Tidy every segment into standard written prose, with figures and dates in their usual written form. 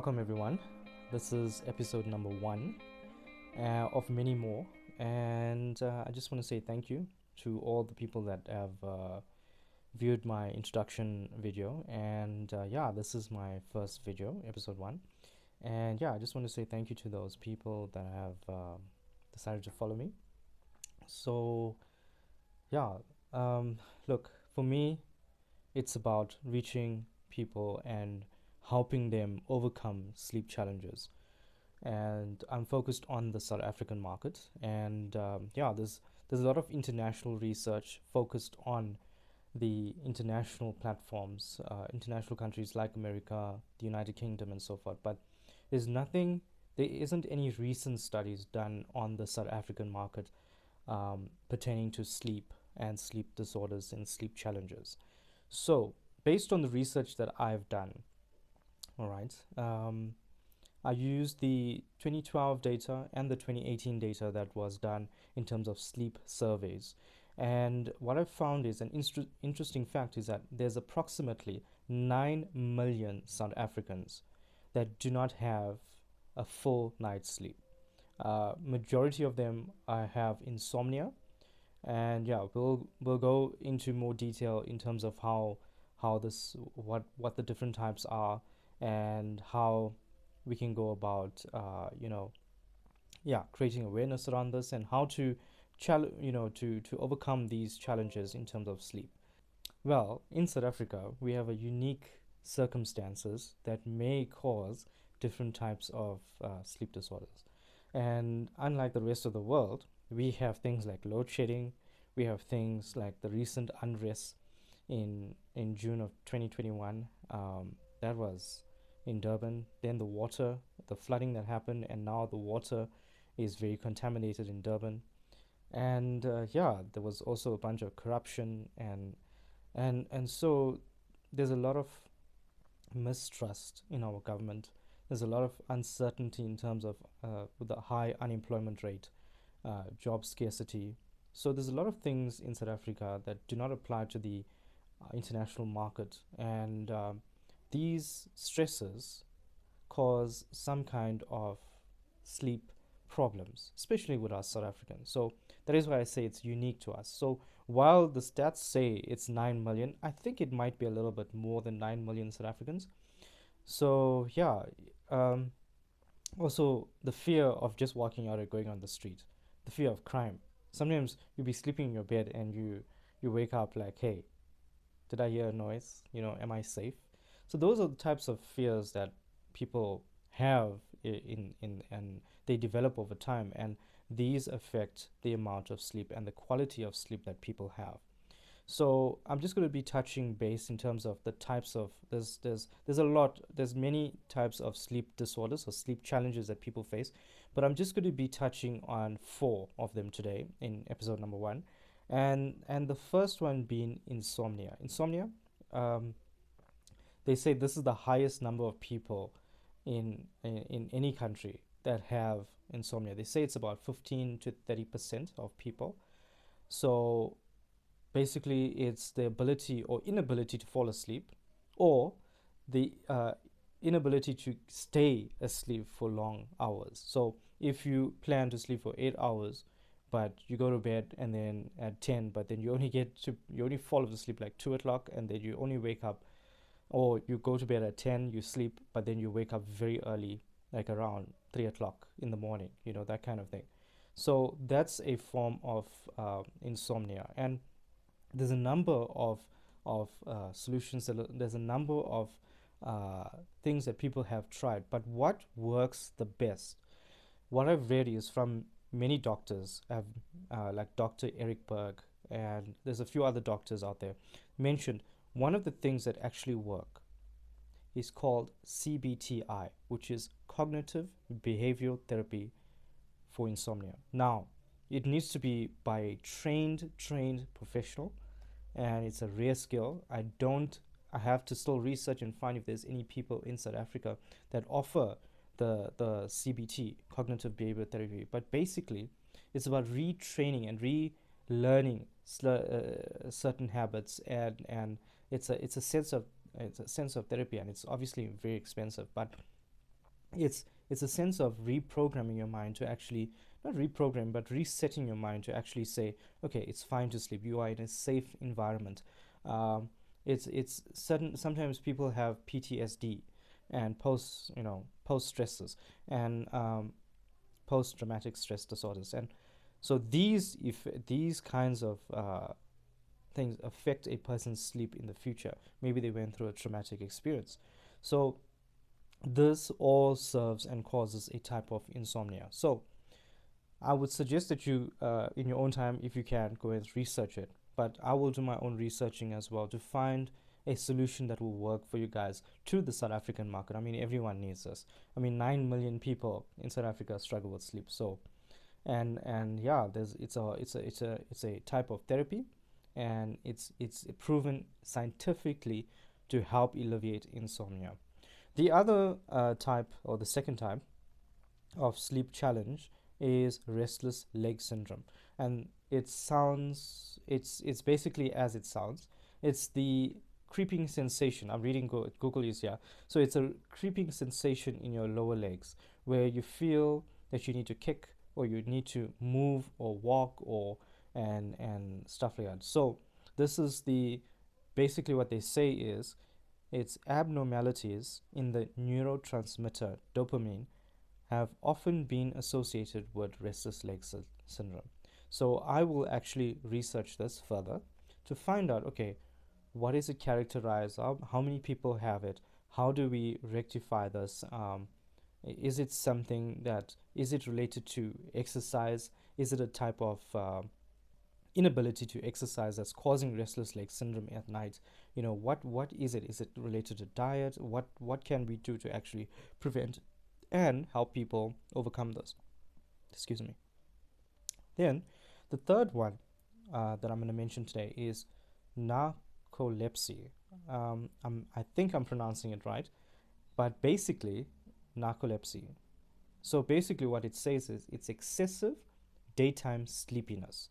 Welcome, everyone. This is episode number one of many more. And I just want to say thank you to all the people that have viewed my introduction video. And this is my first video, episode one. And I just want to say thank you to those people that have decided to follow me. So, yeah, look, for me, it's about reaching people and helping them overcome sleep challenges. And I'm focused on the South African market. And there's a lot of international research focused on the international platforms, international countries like America, the United Kingdom, and so forth. But there's nothing, there isn't any recent studies done on the South African market pertaining to sleep and sleep disorders and sleep challenges. So, based on the research that I've done, all right, I used the 2012 data and the 2018 data that was done in terms of sleep surveys. And what I've found is an interesting fact is that there's approximately 9 million South Africans that do not have a full night's sleep. Majority of them have insomnia, and we'll go into more detail in terms of how this what the different types are and how we can go about creating awareness around this and how to to overcome these challenges in terms of sleep. Well, in South Africa we have a unique circumstances that may cause different types of sleep disorders, and unlike the rest of the world, we have things like load shedding. We have things like the recent unrest in June of 2021. That was in Durban. Then the flooding that happened, and now the water is very contaminated in Durban. And there was also a bunch of corruption, and so there's a lot of mistrust in our government. There's a lot of uncertainty in terms of with the high unemployment rate, job scarcity. So there's a lot of things in South Africa that do not apply to the international market, and these stresses cause some kind of sleep problems, especially with us South Africans. So that is why I say it's unique to us. So while the stats say it's 9 million, I think it might be a little bit more than 9 million South Africans. So also the fear of just walking out or going on the street, the fear of crime. Sometimes you'll be sleeping in your bed and you wake up like, hey, did I hear a noise? Am I safe? So those are the types of fears that people have in and they develop over time, and these affect the amount of sleep and the quality of sleep that people have. So I'm just going to be touching base in terms of the types of there's many types of sleep disorders or sleep challenges that people face, but I'm just going to be touching on 4 of them today in episode number 1. And the first one being insomnia. Um, they say this is the highest number of people in any country that have insomnia. They say it's about 15 to 30% of people. So basically, it's the ability or inability to fall asleep, or the inability to stay asleep for long hours. So if you plan to sleep for 8 hours, but you go to bed and then at 10, but then you only fall asleep like 2 o'clock, and then you only wake up, or you go to bed at 10, you sleep, but then you wake up very early, like around 3 o'clock in the morning, that kind of thing. So that's a form of insomnia, and there's a number of solutions. There's a number of things that people have tried, but what works the best, what I've read is from many doctors have like Dr. Eric Berg, and there's a few other doctors out there mentioned one of the things that actually work is called CBTI, which is cognitive behavioral therapy for insomnia. Now, it needs to be by a trained professional, and it's a rare skill. I have to still research and find if there's any people in South Africa that offer the CBT, cognitive behavioral therapy. But basically, it's about retraining and relearning certain habits, and it's a sense of therapy, and it's obviously very expensive. But It's a sense of reprogramming your mind to actually, not reprogram, but resetting your mind to actually say, okay, it's fine to sleep. You are in a safe environment. Um, it's certain. Sometimes people have PTSD and post stresses and post traumatic stress disorders, and so if these kinds of things affect a person's sleep in the future, maybe they went through a traumatic experience. So this all serves and causes a type of insomnia. So I would suggest that you, in your own time, if you can, go and research it. But I will do my own researching as well to find a solution that will work for you guys to the South African market. I mean, everyone needs this. I mean, 9 million people in South Africa struggle with sleep. So, and yeah, it's a type of therapy, and it's proven scientifically to help alleviate insomnia. The other type, or the second type of sleep challenge, is restless leg syndrome, and it's basically as it sounds. It's the creeping sensation. I'm reading Google use here. So it's a creeping sensation in your lower legs where you feel that you need to kick or you need to move or walk or and stuff like that. So this is the basically what they say is its abnormalities in the neurotransmitter dopamine have often been associated with restless leg syndrome. So I will actually research this further to find out, okay, what is it characterized of? How many people have it? How do we rectify this? Is it something that is it related to exercise? Is it a type of inability to exercise that's causing restless leg syndrome at night? What is it? Is it related to diet? What can we do to actually prevent and help people overcome this? Excuse me. Then the third one that I'm going to mention today is narcolepsy. I think I'm pronouncing it right, but basically narcolepsy. So basically what it says is it's excessive daytime sleepiness,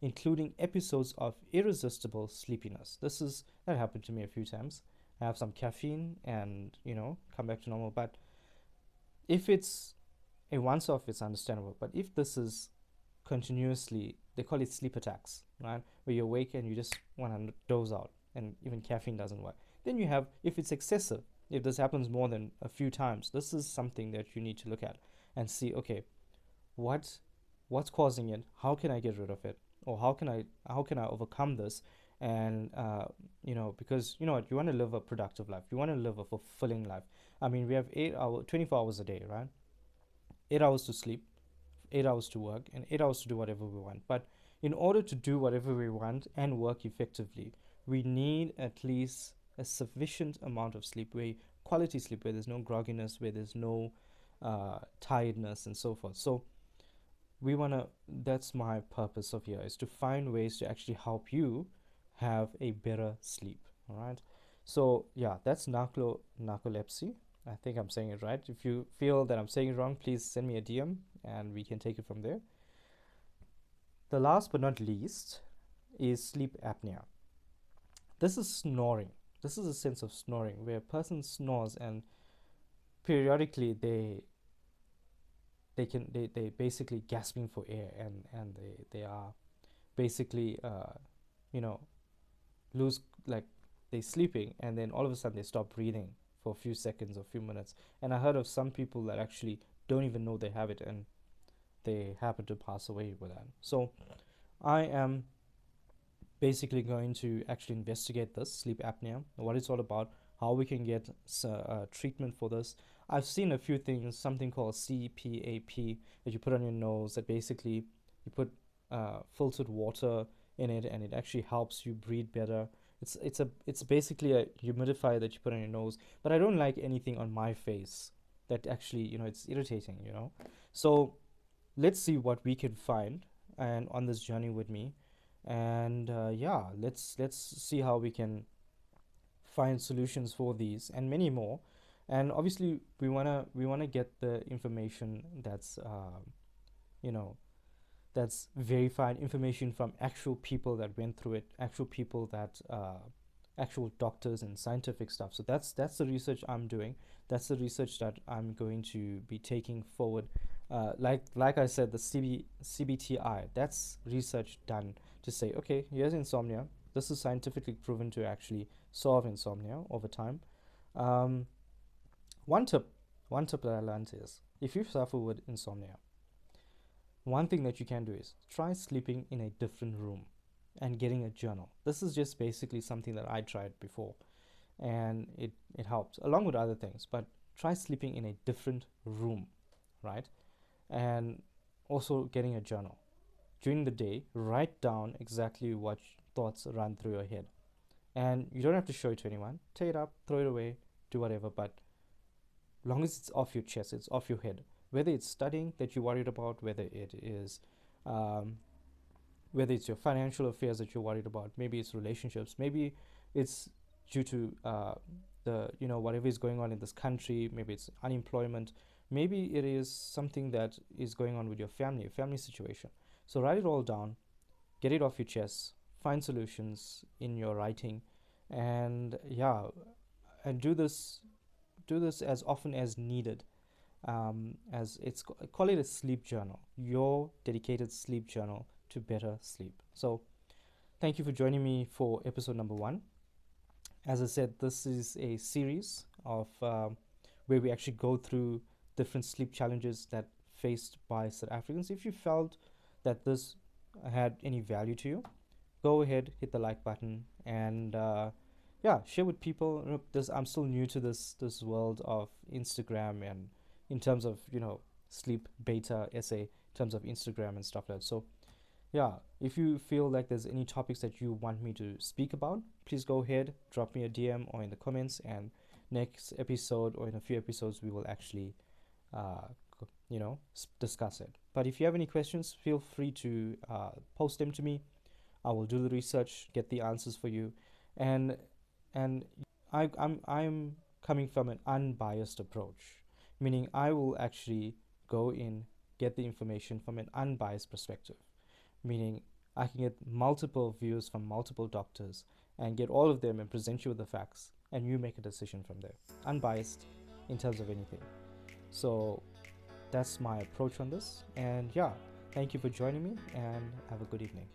including episodes of irresistible sleepiness. That happened to me a few times. I have some caffeine and come back to normal. But if it's a once off, it's understandable. But if this is continuously, they call it sleep attacks, right? Where you're awake and you just want to doze out, and even caffeine doesn't work. Then you have, if it's excessive, if this happens more than a few times, this is something that you need to look at and see, okay, what's causing it? How can I get rid of it? Or how can I overcome this? And because you know what, you want to live a productive life, you want to live a fulfilling life. I mean, we have 24 hours a day, right? 8 hours to sleep, 8 hours to work, and 8 hours to do whatever we want. But in order to do whatever we want and work effectively, we need at least a sufficient amount of sleep, where quality sleep, where there's no grogginess, where there's no tiredness, and so forth. So we want to that's my purpose of here, is to find ways to actually help you have a better sleep. All right. So yeah, that's narcolepsy. I think I'm saying it right. If you feel that I'm saying it wrong, please send me a DM and we can take it from there. The last but not least is sleep apnea. This is snoring. This is a sense of snoring where a person snores and periodically they basically gasping for air, and they are basically you know lose, like, they sleeping and then all of a sudden they stop breathing for a few seconds or a few minutes. And I heard of some people that actually don't even know they have it, and they happen to pass away with that. So I am basically going to actually investigate this sleep apnea, what it's all about, how we can get treatment for this. I've seen a few things, something called CPAP that you put on your nose, that basically you put filtered water in it, and it actually helps you breathe better. It's basically a humidifier that you put on your nose, but I don't like anything on my face that actually, it's irritating. So let's see what we can find and on this journey with me. And yeah, let's see how we can find solutions for these and many more. And obviously we wanna get the information that's you know that's verified information from actual people that went through it, actual people that actual doctors and scientific stuff. So that's the research I'm doing. That's the research that I'm going to be taking forward. Like I said, the CBTI, that's research done to say, okay, here's insomnia. This is scientifically proven to actually solve insomnia over time. Um, one tip, one tip that I learned is, if you suffer with insomnia, one thing that you can do is try sleeping in a different room and getting a journal. This is just basically something that I tried before, and it helped along with other things. But try sleeping in a different room, right? And also getting a journal. During the day, write down exactly what thoughts run through your head. And you don't have to show it to anyone. Take it up, throw it away, do whatever, but long as it's off your chest, it's off your head. Whether it's studying that you're worried about, um, whether it's your financial affairs that you're worried about, maybe it's relationships, maybe it's due to the whatever is going on in this country, maybe it's unemployment, maybe it is something that is going on with your family situation. So write it all down, get it off your chest, find solutions in your writing, and yeah, and do this as often as needed. As it's call it a sleep journal, your dedicated sleep journal to better sleep. So thank you for joining me for episode number 1. As I said, this is a series of where we actually go through different sleep challenges that faced by South Africans. If you felt that this had any value to you, go ahead, hit the like button, and yeah, share with people. I'm still new to this world of Instagram, and in terms of sleep beta essay, in terms of Instagram and stuff like that. So yeah, if you feel like there's any topics that you want me to speak about, please go ahead, drop me a DM or in the comments, and next episode or in a few episodes we will actually discuss it. But if you have any questions, feel free to post them to me. I will do the research, get the answers for you, and I'm coming from an unbiased approach, meaning I will actually go in, get the information from an unbiased perspective, meaning I can get multiple views from multiple doctors and get all of them and present you with the facts, and you make a decision from there, unbiased in terms of anything. So that's my approach on this, and yeah, thank you for joining me, and have a good evening.